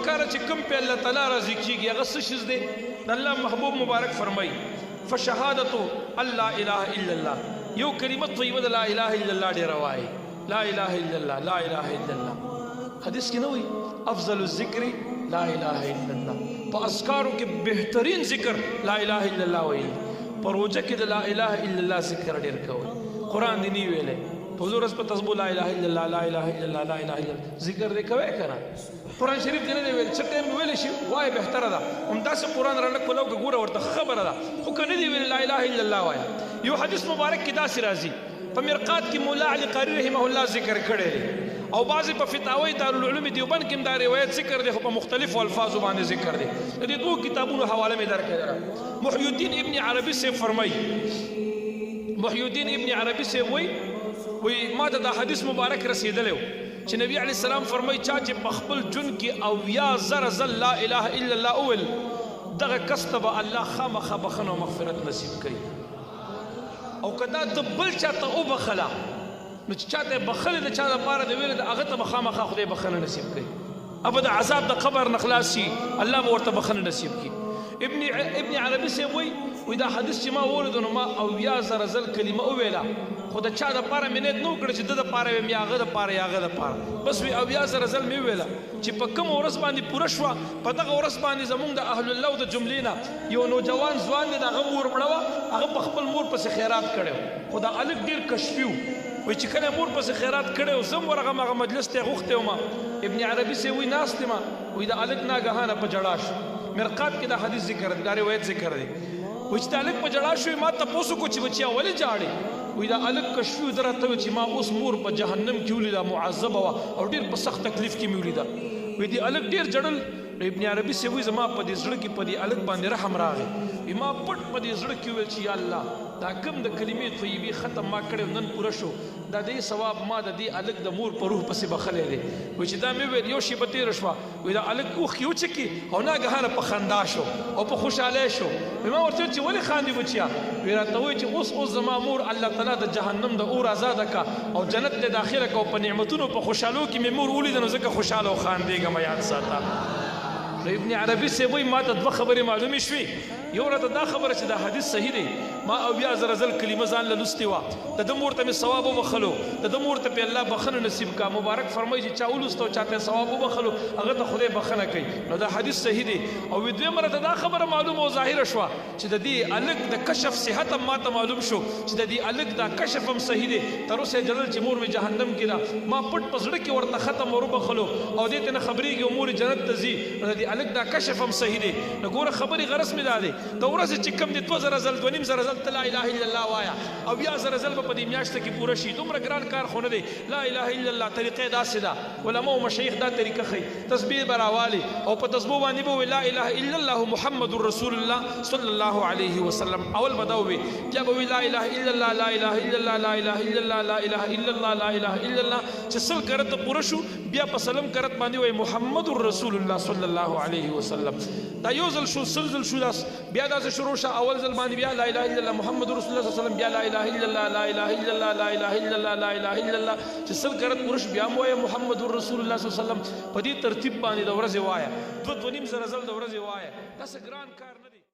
کار چې کوم په الله تعالی راضي کیږي هغه څه شی دی الله محبوب مبارک فرمایي فشهادت الله اله الا الله یو کلمه طیبه لا اله الا الله ډیر وایي لا اله الا الله لا اله الا الله حدیث کې نه وي افضل الذکر لا اله الا الله په اذکارو کې بهترین ذکر لا اله الا الله وایي په روزه کې د لا اله الا الله ذکر ډیر کوي قران دی نه ویلې په حضور اس په تسبیح لا اله الا الله لا اله الا الله لا اله الا الله ذکر دې کوي کنه قران شریف دی نه ویل چې ټیم ویل شي وای بهتره ده همداسې قران رانه کولو ګوره ورته خبره ده خو کنه دی ویل لا اله الا الله وای یو حدیث مبارک کې داسې راځي په مرقات کې مولا علی قاری رحمه الله ذکر کړی او بعضی په فتاوی دارالعلوم دیوبند کې دا روایت ذکر دی خو په مختلفو الفاظو باندې ذکر دی د دې دوه کتابونو حواله مې درکړه محی الدین ابن عربی سے فرمای محی الدین ابن عربی سے وی ما دا حدیث مبارک رسیدلو چې نبی علیہ السلام فرمای چا چې په خپل جون کې او یا زر لا اله الا الله اول دغه کستب الله خامخ بخنه او مغفرت نصیب کړي او کدا د بل چاته او بخلا نو چې چاته بخله د چا لپاره د ویل د هغه ته خامخ خدای بخنه نصیب کړي ابد عذاب د قبر نخلاصي الله به ورته بخنه نصیب کړي ابن عربی سے وی دا حدیث چې ما ولودو نو ما او یا زر کلمه او ویلا خو د چا د پاره منیت نو کړ چې د پاره مې هغه د پاره هغه د پاره بس وی او یا زر مې ویلا چې په کوم ورځ باندې پوره شو په دغه ورځ باندې زمونږ د اهل الله د جملې نه یو نوجوان ځوان دی دغه مور مړه هغه په خپل مور پسې خیرات کړو خو دا الګ ډیر کشفیو وی چې کله مور پسې خیرات کړو زم ورغه مغه مجلس ته غوښته ما ابن عربی سے وی ناست ما وی دا الګ ناګهانه په جړاش مرقات کې دا حدیث ذکر دی دا روایت ذکر دی وی چې الګ په جړاش ما تاسو کو چې بچیا ولې جاړي وی دا الګ کشفو درته چې ما اوس مور په جهنم کې ولیدا معذبه او ډیر په سخت تکلیف کې ولیدا وی دی الګ ډیر جړل ابن عربی سے وی زما په دې زړه کې په دې الګ باندې رحم راغی ما پټ په دې زړه کې ویل چې یا الله دا کوم د کلمې طیبې ختم ما کړو نن پوره شو دا دې ثواب ما د دې الګ د مور په روح پسې بخلې دی وی چې دا مې ویل یو شی به تیر شو وی دا الګ اوخ یو چکی او ناګهانه په خندا شو او په خوشاله شو ما ورته چې ولې خاندي بچیا وی راته وی چې اوس زما مور الله تعالی د جهنم د اور آزاد کا او جنت ته داخله کو په نعمتونو په خوشالو کې مې مور ولید نو ځکه خوشاله او خاندېګم یاد ساته ابن عربی سے وی ما ته دوه خبرې معلومې شوې یو راته دا خبره چې دا حدیث صحیح دی ما او بیا زر کلمه ځان له لوستې وه د مور ته مې ثواب وبخلو د مور ته په الله بخنه نصیب کا مبارک فرمایي چې چا ولوسته او چاته ثواب وبخلو هغه ته خدای بخنه کوي نو دا حدیث صحیح دی او دویمه راته دا خبره معلومه او ظاهره شوه چې د دې الګ د کشف صحت هم ماته معلوم شو چې د دې الګ دا کشف هم صحیح دی تر اوسه جلل چې مور مې جهنم کې ده ما پټ په زړه کې ورته ختم وبخلو او دې ته نه خبرېږي او مور جنت ته ځي نو د دې الګ دا کشف هم صحیح دی نو ګوره خبرې غرض مې دا دی د ورځې چې کوم دي 2000 ځل 2.5 ځل لا اله الا الله وایا او بیا زر ځل په دې میاشت کې پوره شي دومره ګران کار خو نه دی لا اله الا الله طریقې داسې ده علماء او مشایخ دا طریقه خي تسبیح براوالي او په تسبیح باندې به لا اله الا الله محمد رسول الله صلی الله علیه وسلم اول بداوي بیا به لا اله الا الله لا اله الا الله لا اله الا الله لا اله الا الله لا اله الا الله چې سل کرت پوره شو بیا په سلام کرت باندې وای محمد رسول الله صلی الله علیه وسلم دا یو ځل شو سلزل شو داس بیا دا شروع شو اول ځل باندې بیا لا اله الا الله محمد رسول الله صلی الله علیه وسلم بیا لا اله الا الله لا اله الا الله لا اله الا الله لا اله الا الله چې سل کرت پوره شو بیا مو محمد رسول الله صلی الله علیه وسلم په دې ترتیب باندې د ورځې وایا 2.5 ځل د ورځې وایا دا څه ګران کار نه دی